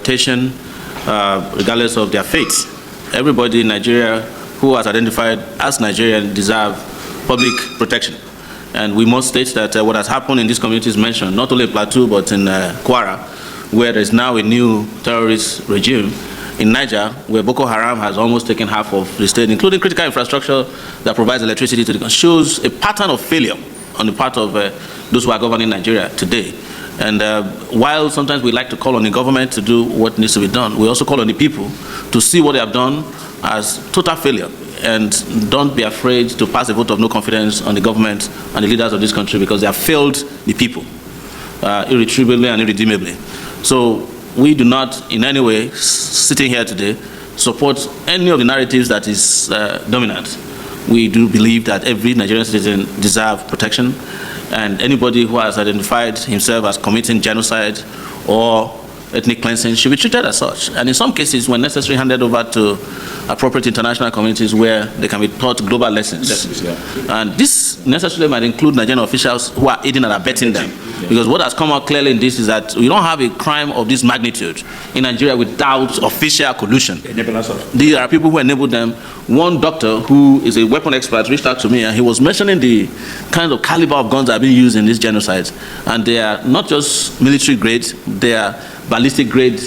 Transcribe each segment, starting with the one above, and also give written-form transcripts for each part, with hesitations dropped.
reputation, regardless of their faith. Everybody in Nigeria who has identified as Nigerian deserve public protection. And we must state that what has happened in these communities mentioned, not only in Plateau, but in Kwara, where there is now a new terrorist regime, in Niger, where Boko Haram has almost taken half of the state, including critical infrastructure that provides electricity to the country, shows a pattern of failure on the part of those who are governing Nigeria today. And while sometimes we like to call on the government to do what needs to be done, we also call on the people to see what they have done as total failure. And don't be afraid to pass a vote of no confidence on the government and the leaders of this country, because they have failed the people irretrievably and irredeemably. So we do not in any way, sitting here today, support any of the narratives that is dominant. We do believe that every Nigerian citizen deserves protection, and anybody who has identified himself as committing genocide or ethnic cleansing should be treated as such. And in some cases, when necessary, handed over to appropriate international communities where they can be taught global lessons. And this necessarily might include Nigerian officials who are aiding and abetting them. Because what has come out clearly in this is that we don't have a crime of this magnitude in Nigeria without official collusion. There are people who enable them. One doctor who is a weapon expert reached out to me, and he was mentioning the kind of caliber of guns that are being used in these genocides. And they are not just military grade, they are ballistic grade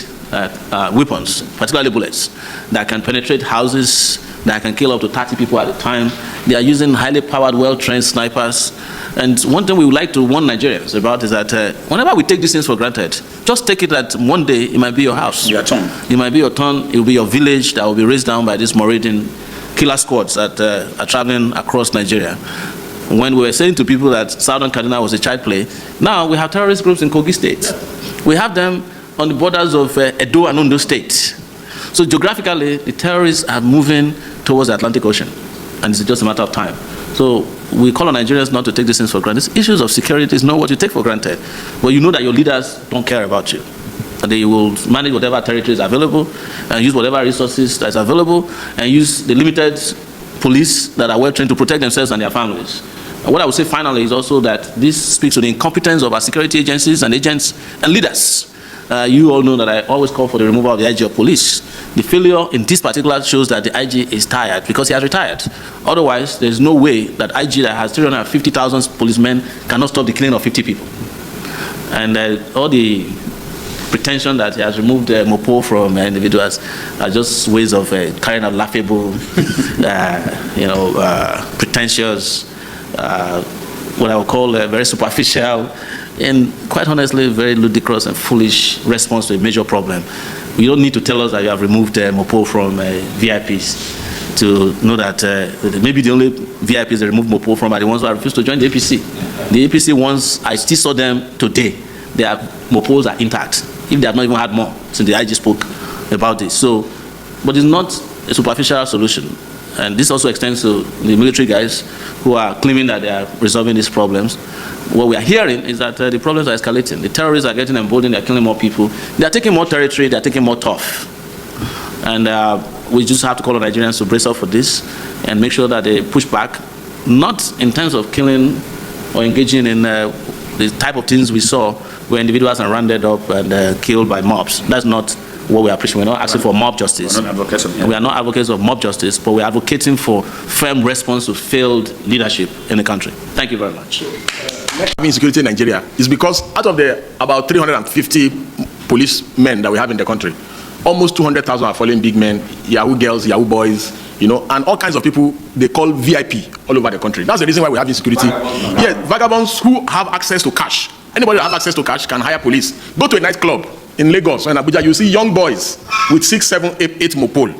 weapons, particularly bullets, that can penetrate houses, that can kill up to 30 people at a time. They are using highly powered, well-trained snipers. And one thing we would like to warn Nigerians about is that whenever we take these things for granted, just take it that one day it might be your house. Your turn. It might be your turn. It will be your village that will be raised down by these marauding killer squads that are traveling across Nigeria. When we were saying to people that Southern Kaduna was a child play, now we have terrorist groups in Kogi State. We have them on the borders of Edo and Ondo State. So geographically, the terrorists are moving towards the Atlantic Ocean, and it's just a matter of time. So we call on Nigerians not to take these things for granted. Issues of security is not what you take for granted. But you know that your leaders don't care about you. And they will manage whatever territory is available and use whatever resources that is available and use the limited police that are well trained to protect themselves and their families. And what I would say finally is also that this speaks to the incompetence of our security agencies and agents and leaders. You all know that I always call for the removal of the IG of police. The failure in this particular shows that the IG is tired because he has retired. Otherwise, there's no way that IG that has 350,000 policemen cannot stop the killing of 50 people. And all the pretension that he has removed Mopo from individuals are just ways of carrying out laughable, pretentious, what I would call a very superficial, and quite honestly, very ludicrous and foolish response to a major problem. You don't need to tell us that you have removed Mopo from VIPs to know that maybe the only VIPs they removed Mopo from are the ones who have refused to join the APC. The APC ones, I still saw them today. Their Mopos are intact, if they have not even had more since the IG spoke about this. So, but it's not a superficial solution. And this also extends to the military guys who are claiming that they are resolving these problems. What we are hearing is that the problems are escalating. The terrorists are getting emboldened, they are killing more people. They are taking more territory, they are taking more turf. And we just have to call on Nigerians to brace up for this and make sure that they push back, not in terms of killing or engaging in the type of things we saw where individuals are rounded up and killed by mobs. That's not what we are preaching. We're not asking for mob justice. We are not advocates of mob justice, but we're advocating for firm response to failed leadership in the country. Thank you very much. Insecurity in Nigeria is because out of the about 350 policemen that we have in the country, almost 200,000 are fallen big men, Yahoo girls, Yahoo boys, and all kinds of people they call VIP all over the country. That's the reason why we have insecurity. Yes, vagabonds who have access to cash. Anybody that has access to cash can hire police. Go to a nightclub in Lagos or in Abuja, you see young boys with 6, 7, 8 Mopol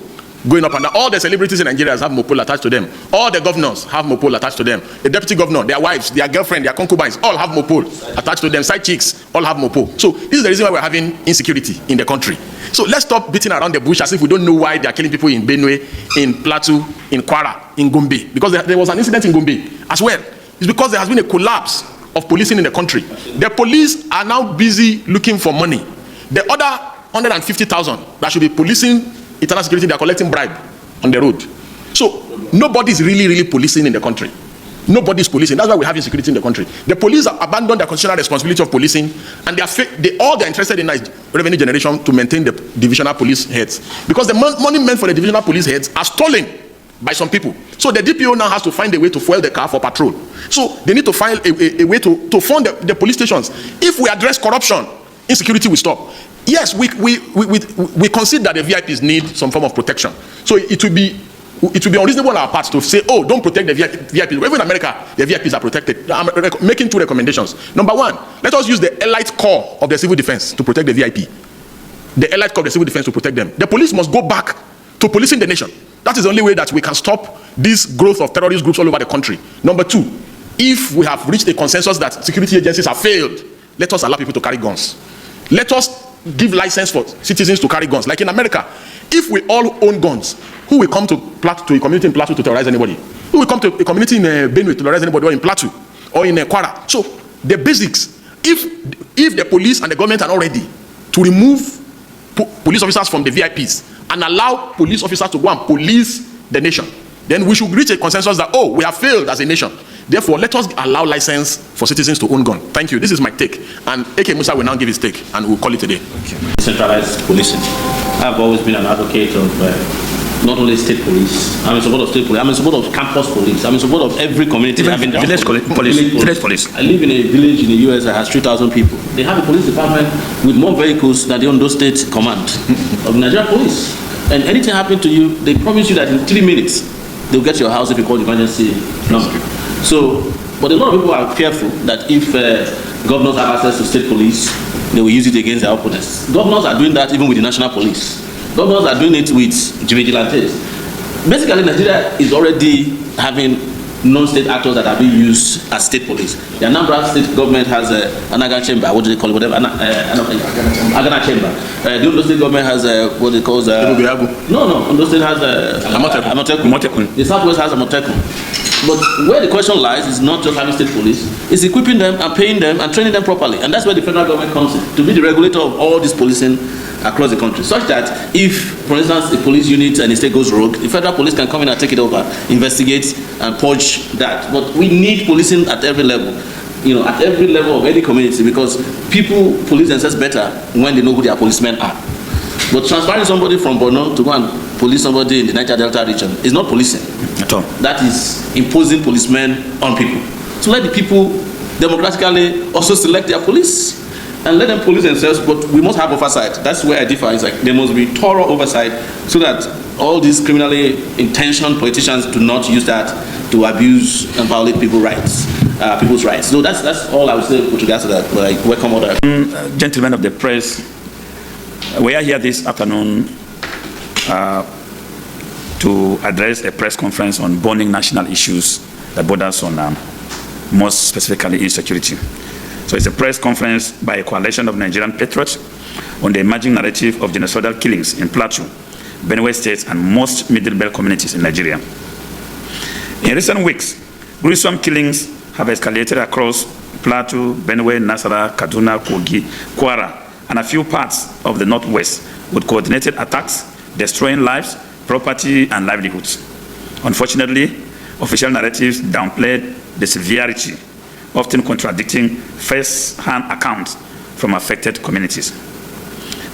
going up and down. All the celebrities in Nigeria have Mopol attached to them. All the governors have Mopol attached to them. The deputy governor, their wives, their girlfriend, their concubines, all have Mopol attached to them. Side chicks, all have Mopol. So this is the reason why we're having insecurity in the country. So let's stop beating around the bush as if we don't know why they are killing people in Benue, in Plateau, in Kwara, in Gombe. Because there was an incident in Gombe as well. It's because there has been a collapse of policing in the country. The police are now busy looking for money. The other 150,000 that should be policing internal security, they are collecting bribe on the road. So nobody is really policing in the country. Nobody's policing. That's why we have insecurity in the country. The police have abandoned their constitutional responsibility of policing, and all they're interested in is revenue generation to maintain the divisional police heads. Because the money meant for the divisional police heads are stolen by some people. So the DPO now has to find a way to fuel the car for patrol. So they need to find a way to fund the police stations. If we address corruption, insecurity will stop. Yes, we concede that the VIPs need some form of protection. So it will be unreasonable on our part to say, oh, don't protect the VIPs. Even in America, the VIPs are protected. I'm making 2 recommendations. Number 1, let us use the elite corps of the civil defense to protect the VIP. The elite corps of the civil defense to protect them. The police must go back to policing the nation. That is the only way that we can stop this growth of terrorist groups all over the country. Number 2, if we have reached a consensus that security agencies have failed, let us allow people to carry guns. Let us give license for citizens to carry guns. Like in America, if we all own guns, who will come to a community in Plateau to terrorize anybody? Who will come to a community in Benue to terrorize anybody, or in Plateau, or in Kwara? So the basics, if the police and the government are not ready to remove police officers from the VIPs and allow police officers to go and police the nation, then we should reach a consensus that, oh, we have failed as a nation. Therefore, let us allow license for citizens to own gun. Thank you. This is my take. And A.K. Musa will now give his take, and we'll call it a day. Centralized policing. I've always been an advocate of not only state police. I'm in support of state police. I'm in support of campus police. I'm in support of every community having village police. I live in a village in the US that has 3,000 people. They have a police department with more vehicles than the Ondo State Command of Nigeria Police. And anything happening to you, they promise you that in 3 minutes they'll get to your house if you call the emergency number. So, but a lot of people are fearful that if governors have access to state police, they will use it against their opponents. Governors are doing that even with the national police. Governors are doing it with vigilantes. Basically, Nigeria is already having non-state actors that are being used as state police. The Anambra state government has an Agana chamber, what do they call it, whatever, Agana chamber. The Ondo state government has what they call Ondo state has Amotekun. The Southwest has Amotekun. But where the question lies is not just having state police, it's equipping them and paying them and training them properly. And that's where the federal government comes in, to be the regulator of all this policing across the country. Such that if, for instance, a police unit and a state goes rogue, the federal police can come in and take it over, investigate and purge that. But we need policing at every level, at every level of any community, because people police themselves better when they know who their policemen are. But transferring somebody from Borno to go and police somebody in the Niger Delta region is not policing at all. That is imposing policemen on people. So let the people democratically also select their police and let them police themselves, but we must have oversight. That's where I differ. It's like there must be thorough oversight so that all these criminally intentioned politicians do not use that to abuse and violate people's rights. So that's all I would say with regards to that. But I welcome all that. Gentlemen of the press, we are here this afternoon to address a press conference on burning national issues that borders on, most specifically, insecurity. So it's a press conference by a coalition of Nigerian patriots on the emerging narrative of genocidal killings in Plateau, Benue State, and most Middle Belt communities in Nigeria. In recent weeks, gruesome killings have escalated across Plateau, Benue, Nasarawa, Kaduna, Kogi, Kwara, and a few parts of the Northwest, with coordinated attacks, destroying lives, property, and livelihoods. Unfortunately, official narratives downplayed the severity, often contradicting first-hand accounts from affected communities.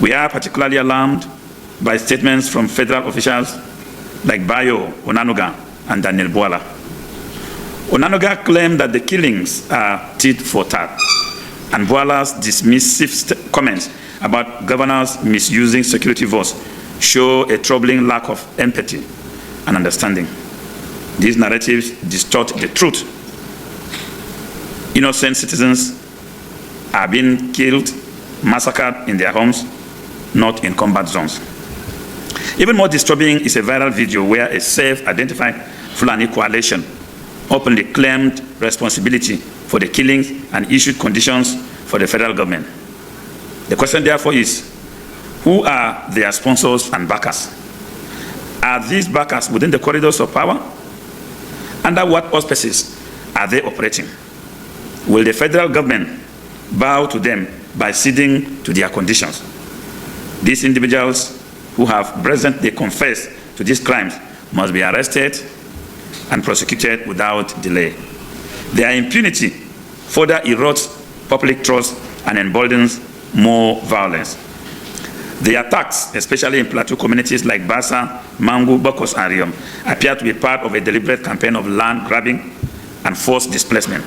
We are particularly alarmed by statements from federal officials like Bayo Onanuga and Daniel Bwala. Onanuga claimed that the killings are tit for tat, and Bwala's dismissive comments about governors misusing security force show a troubling lack of empathy and understanding. These narratives distort the truth. Innocent citizens are being killed, massacred in their homes, not in combat zones. Even more disturbing is a viral video where a self-identified Fulani coalition openly claimed responsibility for the killings and issued conditions for the federal government. The question therefore is, who are their sponsors and backers? Are these backers within the corridors of power? Under what auspices are they operating? Will the federal government bow to them by ceding to their conditions? These individuals who have presently confessed to these crimes must be arrested and prosecuted without delay. Their impunity further erodes public trust and emboldens more violence. The attacks, especially in plateau communities like Bassa, Mangu, Bokos, and Riom, appear to be part of a deliberate campaign of land grabbing and forced displacement.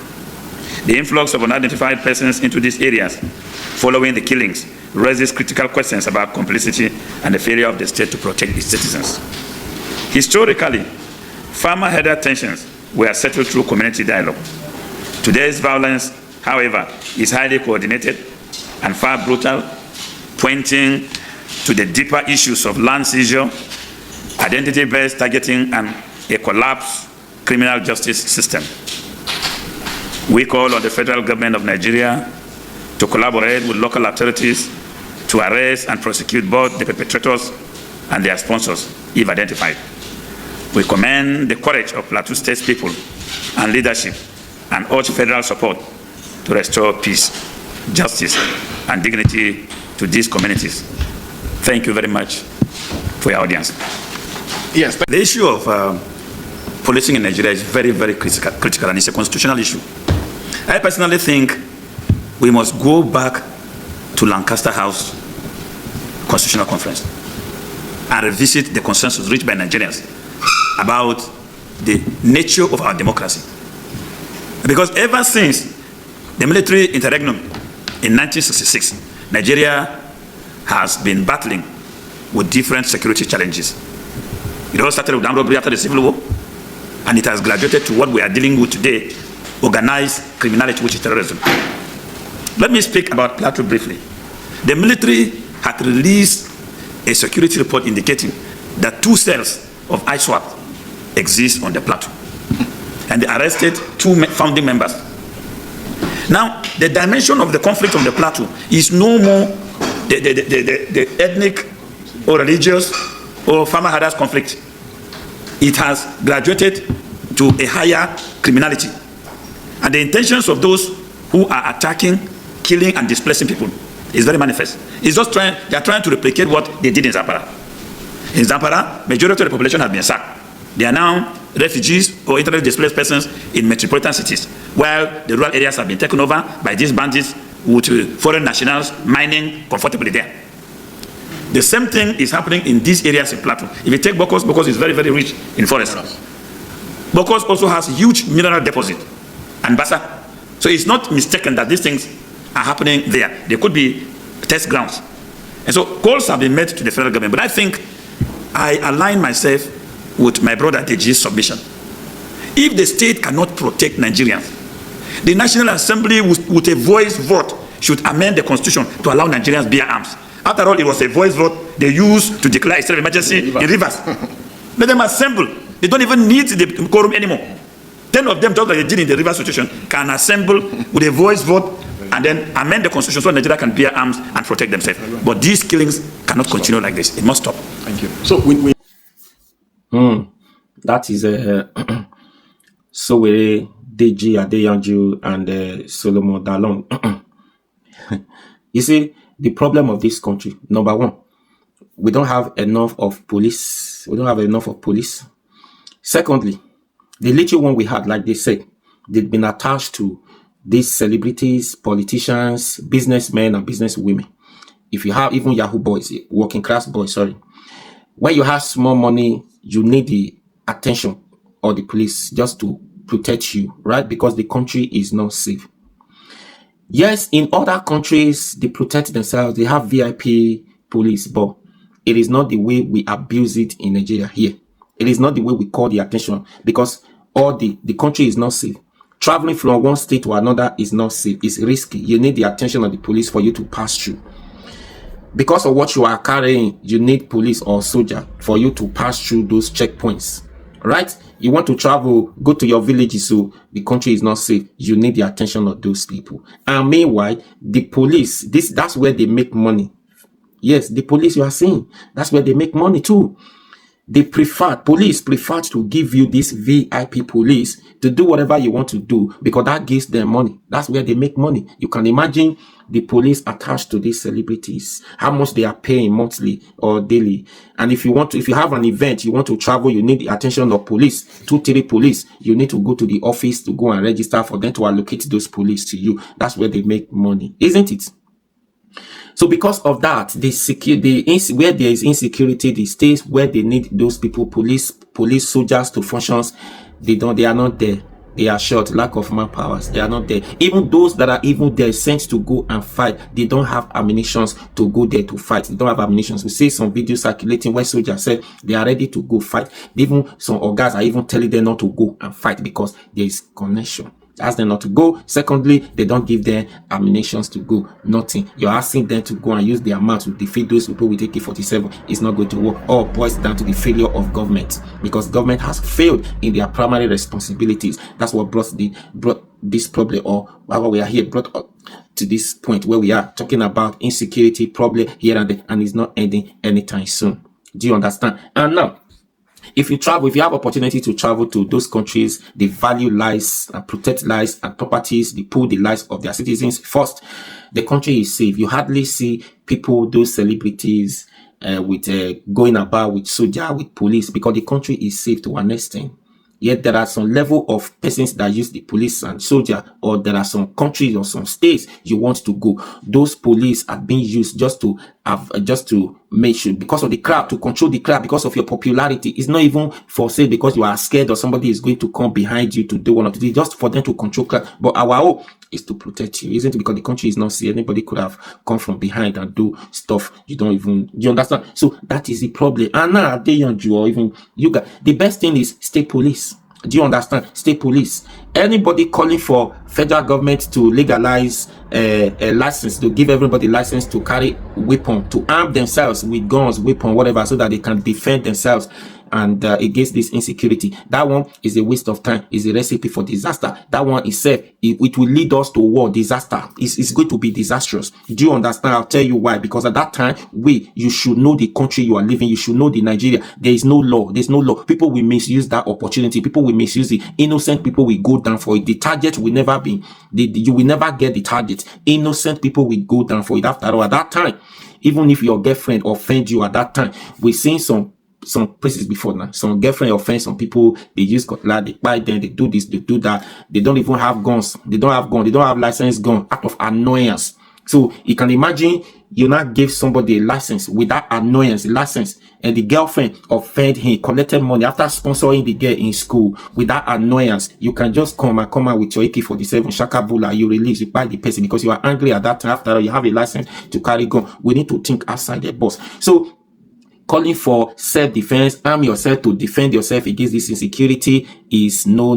The influx of unidentified persons into these areas following the killings raises critical questions about complicity and the failure of the state to protect its citizens. Historically, farmer-herder tensions were settled through community dialogue. Today's violence, however, is highly coordinated and far brutal, pointing to the deeper issues of land seizure, identity-based targeting, and a collapsed criminal justice system. We call on the federal government of Nigeria to collaborate with local authorities to arrest and prosecute both the perpetrators and their sponsors, if identified. We commend the courage of Plateau State's people and leadership and urge federal support to restore peace, justice, and dignity to these communities. Thank you very much for your audience. Yes. The issue of policing in Nigeria is very, very critical, and it's a constitutional issue. I personally think we must go back to Lancaster House Constitutional Conference and revisit the consensus reached by Nigerians about the nature of our democracy. Because ever since the military interregnum in 1966, Nigeria has been battling with different security challenges. It all started with armed robbery after the Civil War, and it has graduated to what we are dealing with today, organized criminality, which is terrorism. Let me speak about Plateau briefly. The military had released a security report indicating that 2 cells of ISWAP exist on the Plateau, and they arrested 2 founding members. Now, the dimension of the conflict on the Plateau is no more the ethnic or religious or farmer-herders conflict. It has graduated to a higher criminality. And the intentions of those who are attacking, killing, and displacing people is very manifest. It's just they are trying to replicate what they did in Zamfara. In Zamfara, majority of the population has been sacked. They are now refugees or internally displaced persons in metropolitan cities, while the rural areas have been taken over by these bandits with foreign nationals mining comfortably there. The same thing is happening in these areas in Plateau. If you take Bokos, Bokos is very, very rich in forests. Bokos also has huge mineral deposit and Bassa. So it's not mistaken that these things are happening there. They could be test grounds. And so calls have been made to the federal government. But I think I align myself with my brother Deji's submission. If the state cannot protect Nigerians, the National Assembly with a voice vote should amend the constitution to allow Nigerians bear arms. After all, it was a voice vote they used to declare a state of emergency in Rivers. Let them assemble. They don't even need the quorum anymore. 10 of them, just like they did in the Rivers situation, can assemble with a voice vote and then amend the constitution so Nigeria can bear arms and protect themselves. But these killings cannot continue like this. It must stop. Thank you. So we that is Sowore, Deji Adeyanju, and Solomon Dalon. You see, the problem of this country, number one, we don't have enough of police. We don't have enough of police. Secondly, the little one we had, like they said, they've been attached to these celebrities, politicians, businessmen, and businesswomen. If you have even Yahoo boys, working class boys, sorry. When you have small money, you need the attention of the police just to protect you, right? Because the country is not safe. Yes, in other countries, they protect themselves. They have VIP police, but it is not the way we abuse it in Nigeria here. It is not the way we call the attention, because all the country is not safe. Traveling from one state to another is not safe. It's risky. You need the attention of the police for you to pass through. Because of what you are carrying, you need police or soldier for you to pass through those checkpoints, right? You want to travel, go to your villages, so the country is not safe. You need the attention of those people. And meanwhile, the police, that's where they make money. Yes, the police you are seeing, that's where they make money too. They police preferred to give you this VIP police to do whatever you want to do because that gives them money. That's where they make money. You can imagine the police attached to these celebrities, how much they are paying monthly or daily. And if you have an event, you want to travel, you need the attention of police, 2-3 police, you need to go to the office to go and register for them to allocate those police to you. That's where they make money, isn't it? So because of that, where there is insecurity, the states where they need those people, police soldiers to function, they are not there. They are short, lack of manpowers. They are not there. Even those that are even there sent to go and fight, they don't have ammunition to go there to fight. They don't have ammunition. We see some videos circulating where soldiers said they are ready to go fight. Even some organs are even telling them not to go and fight because there is connection. Ask them not to go. Secondly, they don't give them ammunition to go. Nothing. You're asking them to go and use their mouth to defeat those people with AK-47. It's not going to work. All boils down to the failure of government, because government has failed in their primary responsibilities. That's what brought this problem, or why we are here, brought up to this point where we are talking about insecurity problem here and there, and it's not ending anytime soon. Do you understand? And now, if you have opportunity to travel to those countries, they value lives and protect lives and properties. They put the lives of their citizens first. The country is safe. You hardly see people, those celebrities, going about with soldier, with police, because the country is safe to an extent. Yet there are some level of persons that use the police and soldier, or there are some countries or some states you want to go. Those police are being used just to make sure, because of the crowd, to control the crowd, because of your popularity. It's not even for say because you are scared or somebody is going to come behind you to do one of the things, just for them to control crowd. But our hope is to protect you, isn't it? Because the country is not safe. Anybody could have come from behind and do stuff you understand? So that is the problem. And now Adeyanju, or even you guys, the best thing is state police. Do you understand? State police. Anybody calling for federal government to legalize a license, to give everybody license to carry weapon, to arm themselves with guns, weapon, whatever, so that they can defend themselves and against this insecurity. That one is a waste of time, is a recipe for disaster. That one itself, it will lead us to war, disaster. It's going to be disastrous. Do you understand? I'll tell you why. Because at that time, you should know the country you are living. You should know the Nigeria. There is no law. There's no law. People will misuse that opportunity. People will misuse it. Innocent people will go down for it. The target will never be, you will never get the target. Innocent people will go down for it. After all, at that time, even if your girlfriend offend you at that time, we've seen some places before now. Some girlfriend offend some people, they use cutlass, they buy them, they do this, they do that. They don't even have guns. They don't have licensed gun out of annoyance. So you can imagine you not give somebody a license without annoyance, license, and the girlfriend offend him, collected money after sponsoring the girl in school without annoyance. You can just come out with your AK-47, shakabula, you release, you buy the person because you are angry at that time. After all, you have a license to carry gun. We need to think outside the box. So calling for self-defense, arm yourself to defend yourself against this insecurity is no.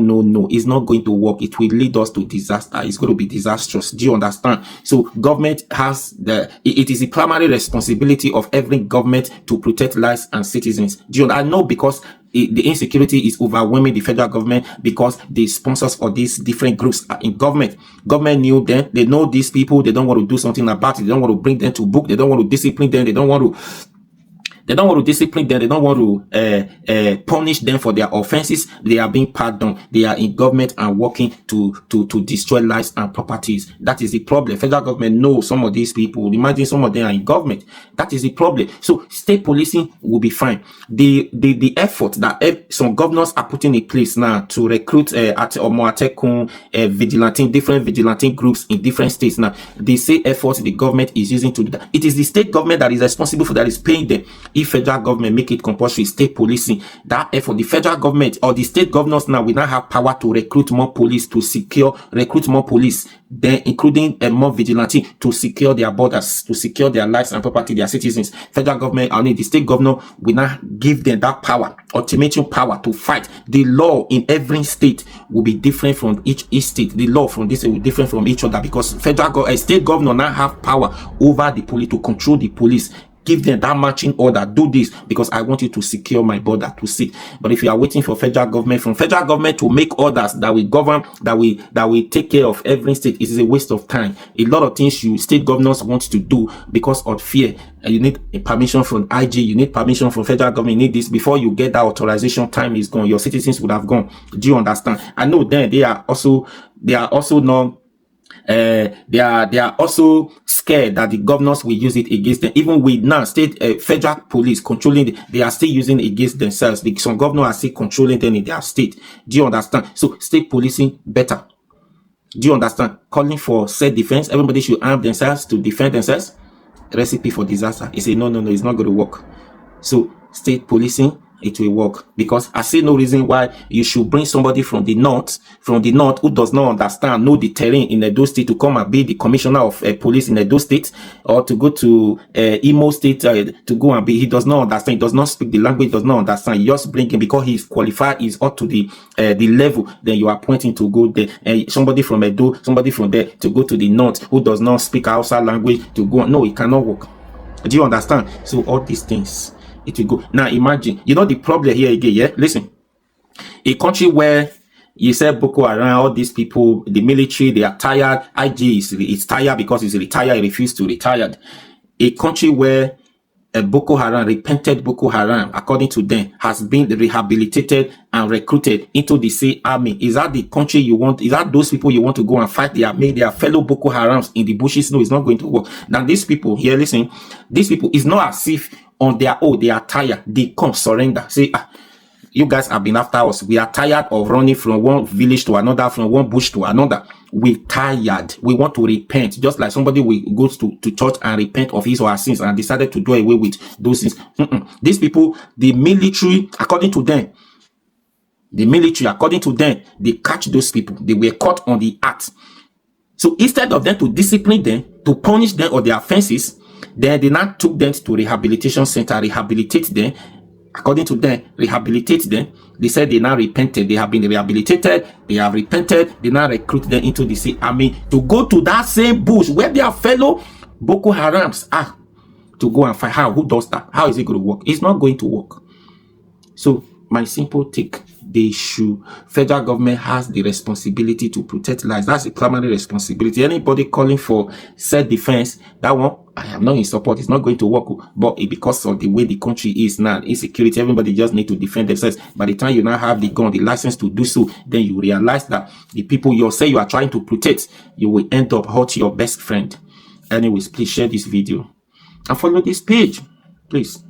It's not going to work. It will lead us to disaster. It's going to be disastrous. Do you understand? So government has it is the primary responsibility of every government to protect lives and citizens. I know, because the insecurity is overwhelming the federal government, because the sponsors of these different groups are in government. Government knew them. They know these people. They don't want to do something about it. They don't want to bring them to book. They don't want to discipline them. They don't want to discipline them. They don't want to punish them for their offenses. They are being pardoned. They are in government and working to destroy lives and properties. That is the problem. Federal government knows some of these people. Imagine some of them are in government. That is the problem. So state policing will be fine. The effort that some governors are putting in place now to recruit different vigilante groups in different states now. They say efforts the government is using to do that. It is the state government that is responsible for that, is paying them. If federal government make it compulsory, state policing, that effort, the federal government or the state governors now will now have power to recruit more police, recruit more police, then including more vigilante to secure their borders, to secure their lives and property, their citizens. Federal government, the state governor will now give them that power, ultimatum power to fight. The law in every state will be different from each state. The law from this will be different from each other, because state governor now have power over the police, to control the police give them that marching order, do this, because I want you to secure my border to sit. But if you are waiting for federal government to make orders that will govern, that will take care of every state, it is a waste of time. A lot of things state governors want to do because of fear. You need a permission from IG, you need permission from federal government, you need this. Before you get that authorization, time is gone. Your citizens would have gone. Do you understand? I know then they are also not they are also scared that the governors will use it against them. Even with now federal police controlling they are still using it against themselves. Some governors are still controlling them in their state. Do you understand? So state policing better. Do you understand? Calling for self-defense. Everybody should arm themselves to defend themselves. Recipe for disaster. He said, no, it's not going to work. So state policing, it will work, because I see no reason why you should bring somebody from the north who does not understand, know the terrain in Edo State, to come and be the commissioner of police in Edo State, or to go to Imo State to go and be. He does not understand. He does not speak the language. Does not understand. You just bring him because he is qualified. Is up to the level. Then you are pointing to go there. Somebody from Edo, somebody from there to go to the north who does not speak Hausa language to go. No, it cannot work. Do you understand? So all these things, it will go. Now imagine, the problem here again, yeah? Listen, a country where you said Boko Haram, all these people, the military, they are tired. IG is tired because he's retired, he refused to retire. A country where Boko Haram, repented Boko Haram, according to them, has been rehabilitated and recruited into the same army. Is that the country you want? Is that those people you want to go and fight their fellow Boko Harams in the bushes? No, it's not going to work. Now these people here, listen, these people, it's not as if on their own they are tired. They come surrender. Say, you guys have been after us. We are tired of running from one village to another, from one bush to another. We're tired. We want to repent. Just like somebody goes to church and repent of his or her sins and decided to do away with those sins. These people, the military, according to them, they catch those people. They were caught on the act. So instead of them to discipline them, to punish them or their offenses, then they now took them to rehabilitation center, rehabilitate them. According to them, rehabilitate them. They said they now repented. They have been rehabilitated. They have repented. They now recruit them into the same army to go to that same bush where their fellow Boko Harams are, to go and fight. How? Who does that? How is it going to work? It's not going to work. So my simple take, federal government has the responsibility to protect lives. That's a primary responsibility. Anybody calling for self-defense, that one, I am not in support. It's not going to work. But because of the way the country is now, insecurity, everybody just need to defend themselves. By the time you now have the gun, the license to do so, then you realize that the people you say you are trying to protect, you will end up hurting your best friend. Anyways, please share this video and follow this page, please.